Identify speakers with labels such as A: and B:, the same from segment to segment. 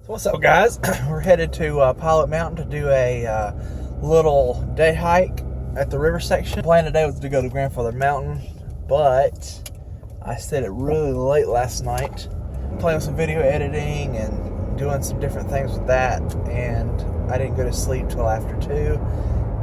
A: What's up, guys? We're headed to Pilot Mountain to do a little day hike at the river section. The plan today was to go to Grandfather Mountain, but I stayed up really late last night playing some video editing and doing some different things with that, and I didn't go to sleep till after 2.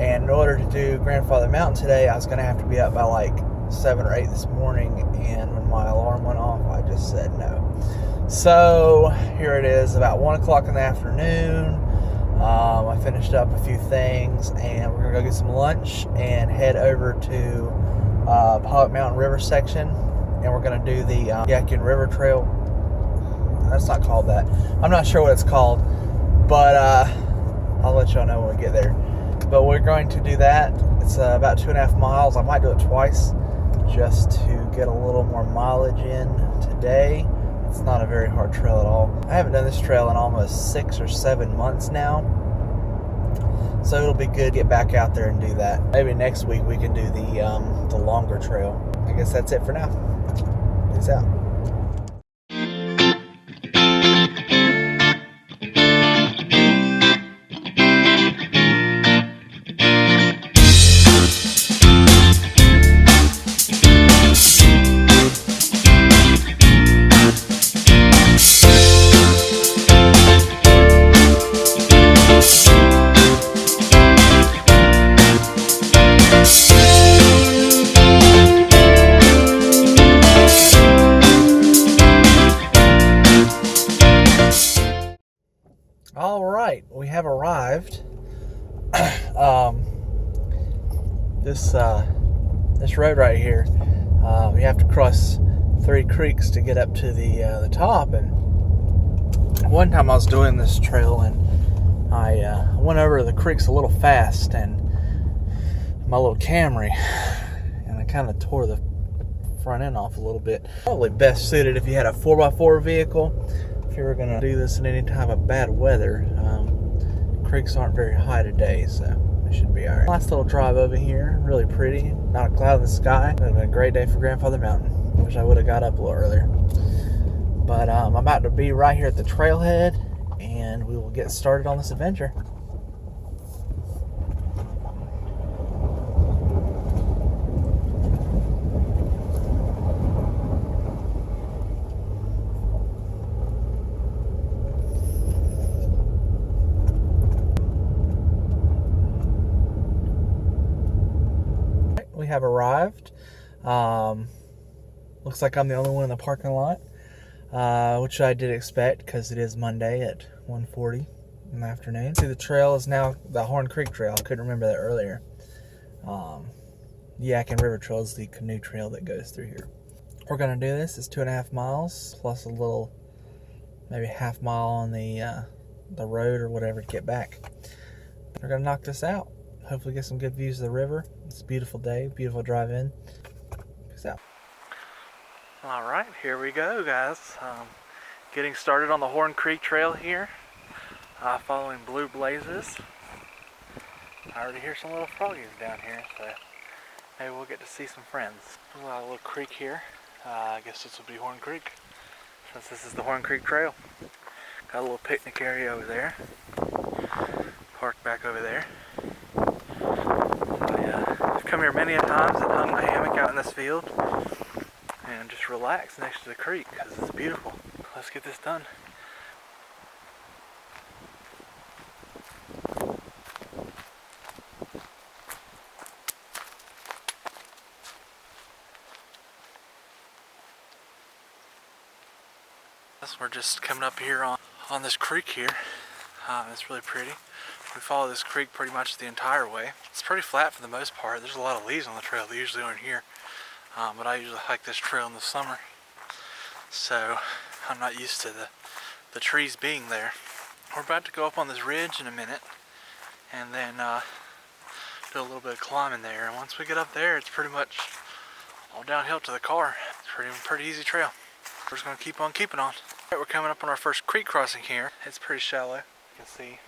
A: And in order to do Grandfather Mountain today, I was going to have to be up by like 7 or 8 this morning, and when my alarm went off, I just said no. So here it is, about 1 o'clock in the afternoon. I finished up a few things, and we're gonna go get some lunch and head over to Pilot Mountain River section, and we're gonna do the Yakin River Trail. That's not called that. I'm not sure what it's called, but I'll let y'all know when we get there. But we're going to do that. It's about 2.5 miles. I might do it twice just to get a little more mileage in today. It's not a very hard trail at all. I haven't done this trail in almost 6 or 7 months now, so it'll be good to get back out there and do that. Maybe next week we can do the longer trail. I guess that's it for now. Peace out. All right, we have arrived. This road right here, we have to cross 3 creeks to get up to the top. And one time I was doing this trail, and I went over the creeks a little fast, and my little Camry, and I kind of tore the front end off a little bit. Probably best suited if you had a 4x4 vehicle. If you were going to do this in any time of bad weather. Creeks aren't very high today, so it should be alright. Nice little drive over here, really pretty, not a cloud in the sky. It would have been a great day for Grandfather Mountain. Wish I would have got up a little earlier. But I'm about to be right here at the trailhead, and we will get started on this adventure. We have arrived. Looks like I'm the only one in the parking lot, which I did expect because it is Monday at 1:40 in the afternoon. See, the trail is now the Horne Creek Trail. I couldn't remember that earlier. Yakin River Trail is the canoe trail that goes through here. We're going to do this. It's 2.5 miles plus a little, maybe half mile on the road or whatever to get back. We're going to knock this out. Hopefully get some good views of the river. It's a beautiful day, beautiful drive in. Peace out. Alright, here we go, guys. Getting started on the Horne Creek Trail here. Following Blue Blazes. I already hear some little froggies down here, so maybe we'll get to see some friends. There's a little creek here. I guess this will be Horne Creek, since this is the Horne Creek Trail. Got a little picnic area over there. Park back over there. I've come here many a times and hung my hammock out in this field and just relax next to the creek because it's beautiful. Let's get this done. We're just coming up here on this creek here. It's really pretty. We follow this creek pretty much the entire way. It's pretty flat for the most part. There's a lot of leaves on the trail that usually aren't here. But I usually hike this trail in the summer, so I'm not used to the trees being there. We're about to go up on this ridge in a minute, and then do a little bit of climbing there. And once we get up there, it's pretty much all downhill to the car. It's pretty easy trail. We're just gonna keep on keeping on. We're coming up on our first creek crossing here. It's pretty shallow. You can see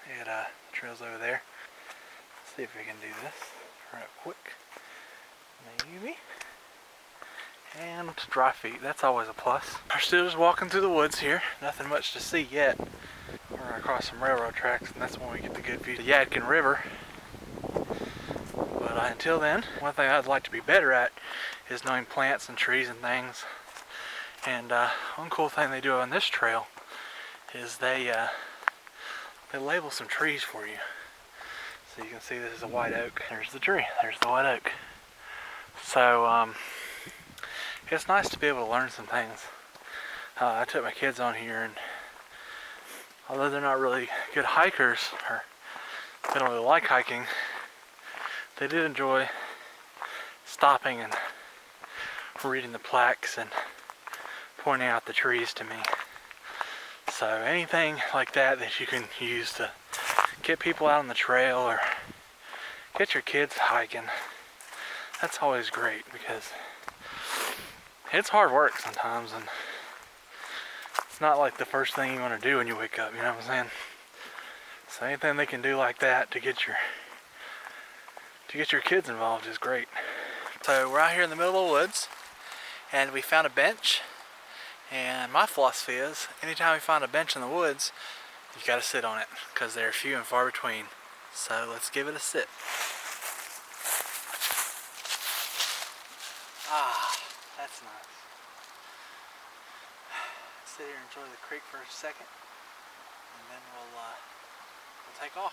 A: it trails over there. Let's see if we can do this right quick. Maybe. and dry feet. That's always a plus. We're still just walking through the woods here. Nothing much to see yet. We're gonna cross some railroad tracks, and that's when we get the good view of the Yadkin River. But until then, one thing I'd like to be better at is knowing plants and trees and things. And one cool thing they do on this trail is they label some trees for you. So you can see this is a white oak. There's the tree. There's the white oak. So it's nice to be able to learn some things. I took my kids on here, and although they're not really good hikers, or they don't really like hiking, they did enjoy stopping and reading the plaques and pointing out the trees to me. So anything like that that you can use to get people out on the trail or get your kids hiking, that's always great, because it's hard work sometimes, and it's not like the first thing you want to do when you wake up, you know what I'm saying? So anything they can do like that to get your kids involved is great. So we're out here in the middle of the woods, and we found a bench, and my philosophy is anytime we find a bench in the woods, you gotta sit on it, because they're few and far between. So let's give it a sit. Ah, that's nice. Sit here and enjoy the creek for a second, and then we'll take off.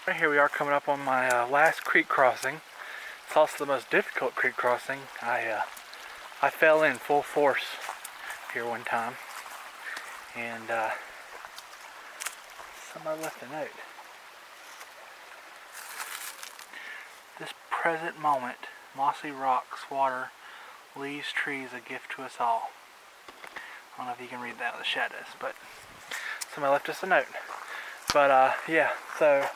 A: Right here we are, coming up on my last creek crossing. It's also the most difficult creek crossing. I fell in full force here one time, and somebody left a note. This present moment, mossy rocks, water, leaves, trees, a gift to us all. I don't know if you can read that in the shadows, but somebody left us a note. But yeah, so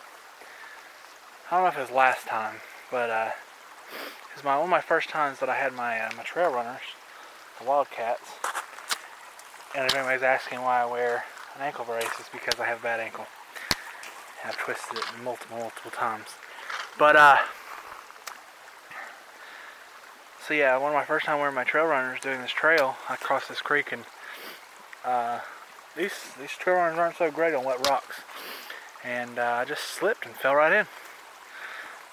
A: I don't know if it was last time, but it was one of my first times that I had my trail runners, the Wildcats, and if anybody's asking why I wear an ankle brace, it's because I have a bad ankle. I've twisted it multiple times. But so yeah, one of my first time wearing my trail runners doing this trail, I crossed this creek, and these trail runners aren't so great on wet rocks, and I just slipped and fell right in.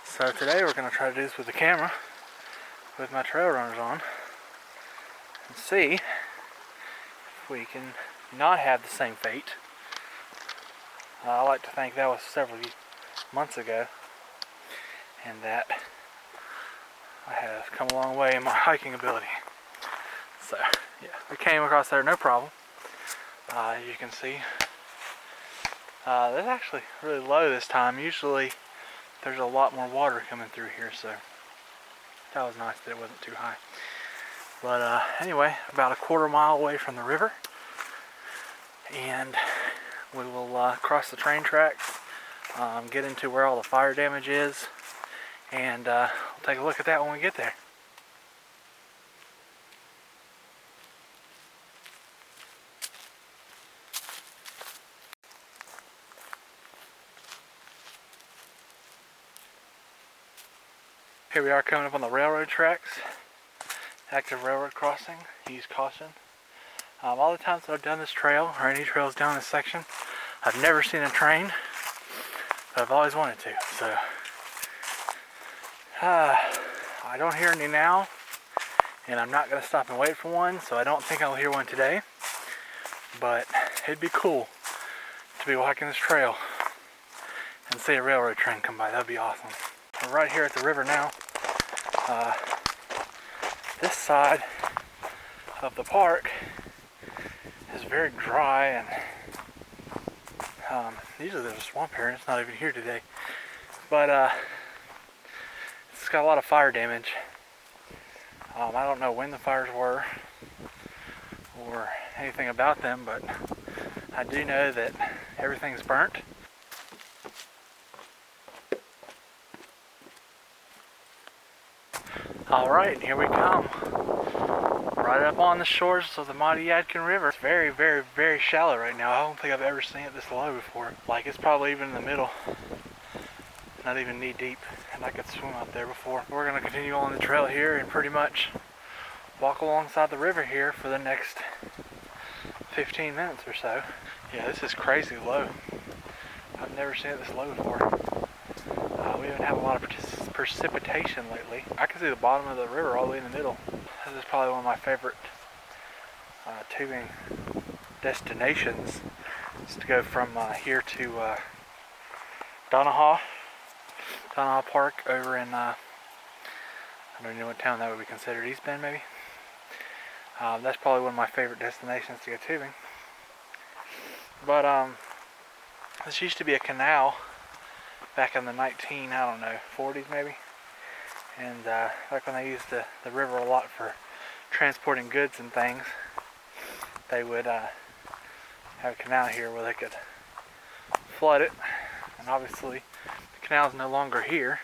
A: So today we're going to try to do this with the camera, with my trail runners on, and see if we can not have the same fate. I like to think that was several months ago, and that I have come a long way in my hiking ability. So yeah, we came across there no problem. You can see it's actually really low this time. Usually there's a lot more water coming through here, so that was nice that it wasn't too high. But anyway, about a quarter mile away from the river, and we will cross the train tracks, get into where all the fire damage is, and we'll take a look at that when we get there. Here we are coming up on the railroad tracks. Active railroad crossing. Use caution. All the times that I've done this trail, or any trails down this section, I've never seen a train, but I've always wanted to. So I don't hear any now, and I'm not going to stop and wait for one, so I don't think I'll hear one today. But it'd be cool to be walking this trail and see a railroad train come by. That'd be awesome. We're right here at the river now. This side of the park is very dry, and usually there's a swamp here, and it's not even here today. But it's got a lot of fire damage. I don't know when the fires were or anything about them, but I do know that everything's burnt. Alright, here we come. Right up on the shores of the mighty Yadkin River. It's very, very, very shallow right now. I don't think I've ever seen it this low before. Like, it's probably even in the middle. not even knee deep, and I could swim out there before. We're gonna continue on the trail here and pretty much walk alongside the river here for the next 15 minutes or so. Yeah, this is crazy low. I've never seen it this low before. We haven't had a lot of precipitation lately. I can see the bottom of the river all the way in the middle. This is probably one of my favorite tubing destinations. Is to go from here to Donahaw Park over in, I don't know what town that would be considered, East Bend maybe? That's probably one of my favorite destinations to go tubing. But this used to be a canal back in the 40s maybe. And back when they used the river a lot for transporting goods and things, they would have a canal here where they could flood it. And obviously the canal's no longer here,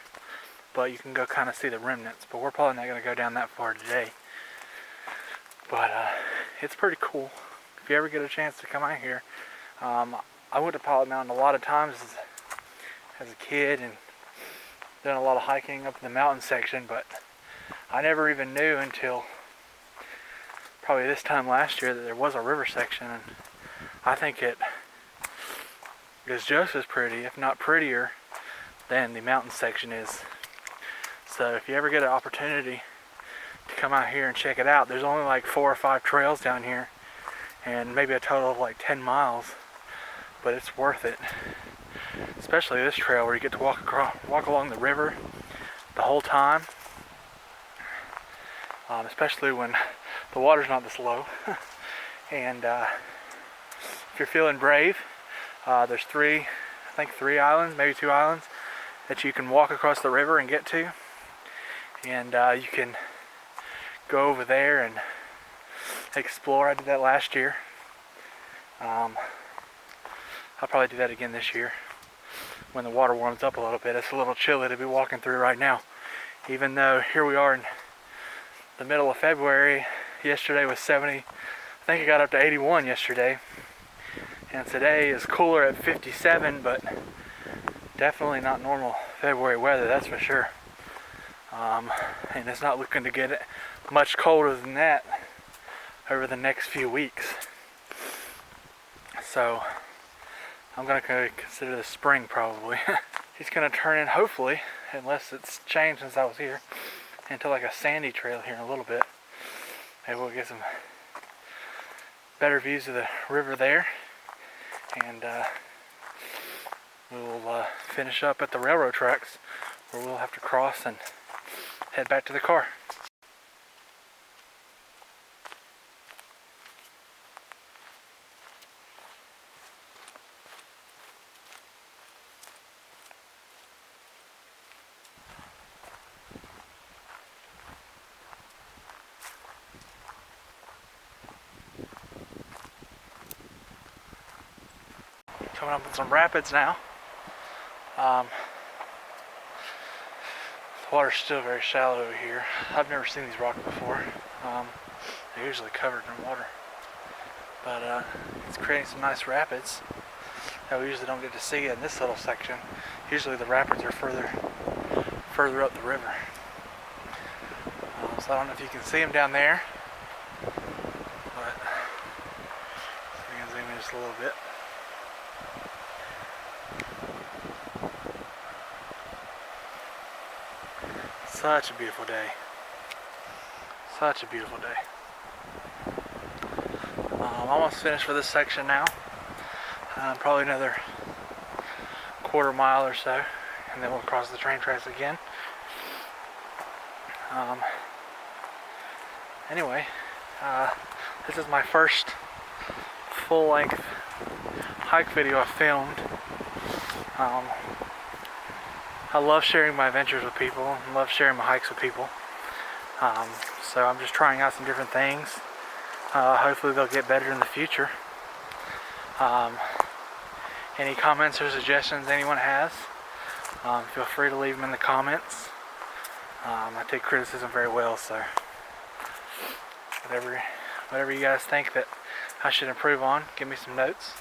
A: but you can go kind of see the remnants. But we're probably not going to go down that far today. But it's pretty cool. If you ever get a chance to come out here, I went to Pilot Mountain a lot of times as a kid and done a lot of hiking up in the mountain section, but I never even knew until probably this time last year that there was a river section, and I think it is just as pretty, if not prettier, than the mountain section is. So if you ever get an opportunity to come out here and check it out, there's only like 4 or 5 trails down here and maybe a total of like 10 miles, but it's worth it. Especially this trail where you get to walk along the river the whole time, especially when the water's not this low. And if you're feeling brave, there's I think 3 islands, maybe 2 islands that you can walk across the river and get to, and you can go over there and explore. I did that last year. I'll probably do that again this year when the water warms up a little bit. It's a little chilly to be walking through right now, even though here we are in the middle of February. Yesterday was 70. I think it got up to 81 yesterday, and today is cooler at 57, but definitely not normal February weather, that's for sure. And it's not looking to get much colder than that over the next few weeks. So I'm going to consider this spring probably. He's going to turn in, hopefully, unless it's changed since I was here, into like a sandy trail here in a little bit. Maybe we'll get some better views of the river there, and we'll finish up at the railroad tracks where we'll have to cross and head back to the car. Coming up with some rapids now. The water's still very shallow over here. I've never seen these rocks before. They're usually covered in water. But it's creating some nice rapids that we usually don't get to see in this little section. Usually the rapids are further up the river. So I don't know if you can see them down there, but we can zoom in just a little bit. Such a beautiful day. Such a beautiful day. I'm almost finished with this section now. Probably another quarter mile or so, and then we'll cross the train tracks again. Anyway, this is my first full-length hike video I've filmed. I love sharing my adventures with people, and love sharing my hikes with people. So I'm just trying out some different things. Hopefully they'll get better in the future. Any comments or suggestions anyone has, feel free to leave them in the comments. I take criticism very well, so whatever you guys think that I should improve on, give me some notes.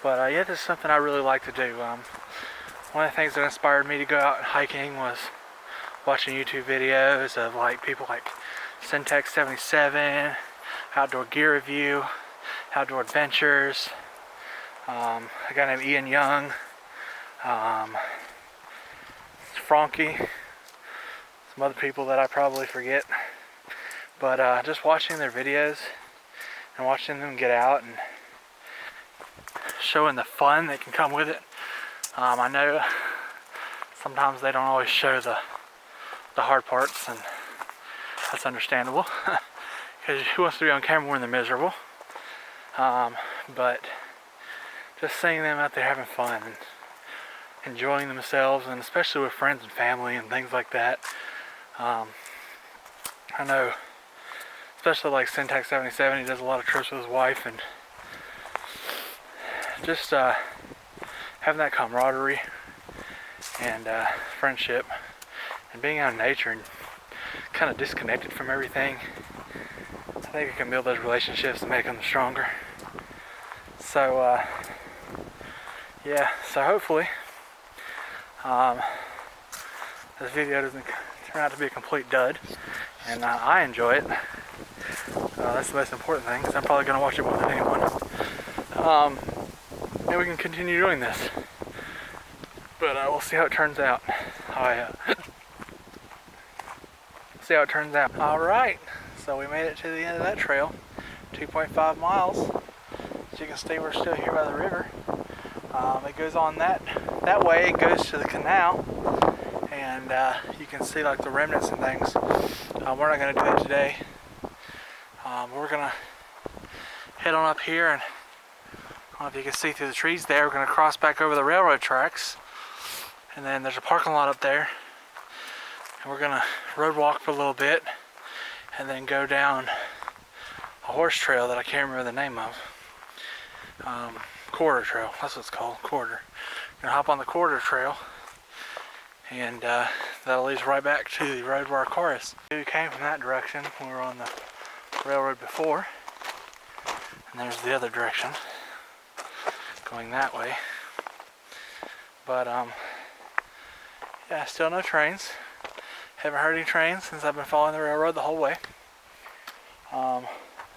A: But yeah, this is something I really like to do. one of the things that inspired me to go out hiking was watching YouTube videos of like people like Syntax 77, Outdoor Gear Review, Outdoor Adventures, a guy named Ian Young, Frankie, some other people that I probably forget. But just watching their videos and watching them get out and showing the fun that can come with it. I know sometimes they don't always show the hard parts, and that's understandable because who wants to be on camera when they're miserable? But just seeing them out there having fun and enjoying themselves, and especially with friends and family and things like that. I know, especially like Syntax 77, he does a lot of trips with his wife, and just having that camaraderie and friendship and being out in nature and kind of disconnected from everything. I think it can build those relationships and make them stronger. So yeah, so hopefully this video doesn't turn out to be a complete dud, and I enjoy it. That's the most important thing, because I'm probably going to watch it more than anyone. And we can continue doing this, but we'll see how it turns out. See how it turns out. Alright, so we made it to the end of that trail, 2.5 miles. As you can see, we're still here by the river. It goes on that way, it goes to the canal, and you can see like the remnants and things. We're not going to do that today. We're going to head on up here, and I don't know if you can see through the trees there. We're going to cross back over the railroad tracks, and then there's a parking lot up there, and we're going to road walk for a little bit and then go down a horse trail that I can't remember the name of. Quarter trail, that's what it's called, quarter. Gonna hop on the quarter trail, and that'll lead us right back to the road where our car is. We came from that direction when we were on the railroad before, and there's the other direction going that way. But yeah, still no trains. Haven't heard any trains since I've been following the railroad the whole way.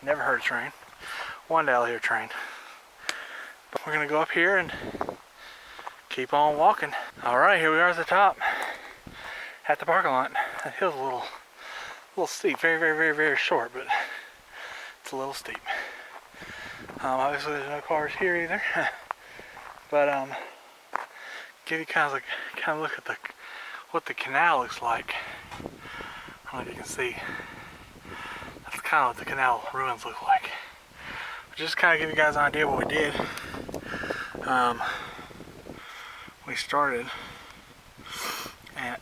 A: Never heard a train. One day I'll hear a train. But we're gonna go up here and keep on walking. Alright, here we are at the top, at the parking lot. That hill's a little steep, very short, but it's a little steep. Obviously there's no cars here either. But give you kind of look at what the canal looks like. I don't know if you can see. That's kind of what the canal ruins look like. But just kind of give you guys an idea of what we did. We started at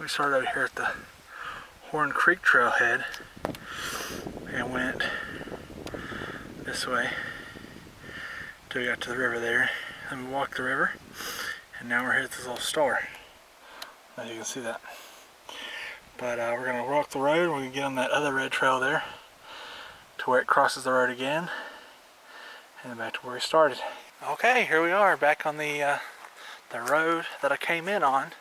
A: we started over here at the Horne Creek trailhead and went this way till we got to the river there. Then we walked the river, and now we're here at this little star. Now you can see that. But we're gonna walk the road. We're gonna get on that other red trail there to where it crosses the road again, and then back to where we started. Okay, here we are back on the road that I came in on.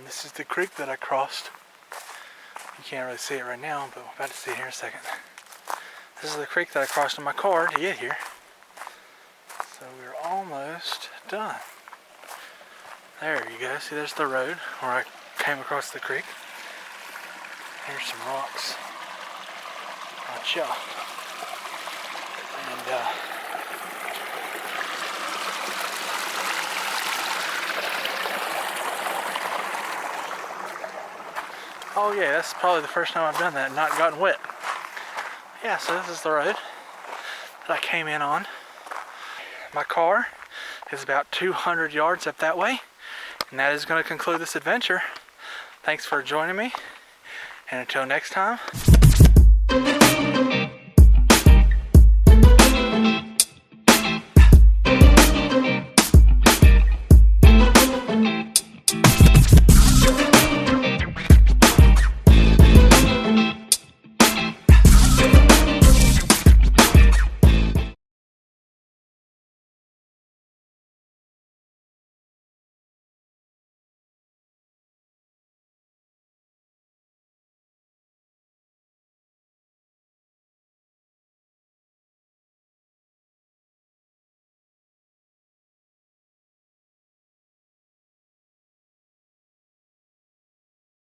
A: This is the creek that I crossed. You can't really see it right now, but we're about to see it here in a second. This is the creek that I crossed in my car to get here. So we're almost done. There you go. See, there's the road where I came across the creek. Here's some rocks. Gotcha. And oh yeah, that's probably the first time I've done that and not gotten wet. Yeah, so this is the road that I came in on. My car is about 200 yards up that way, and that is going to conclude this adventure. Thanks for joining me, and until next time.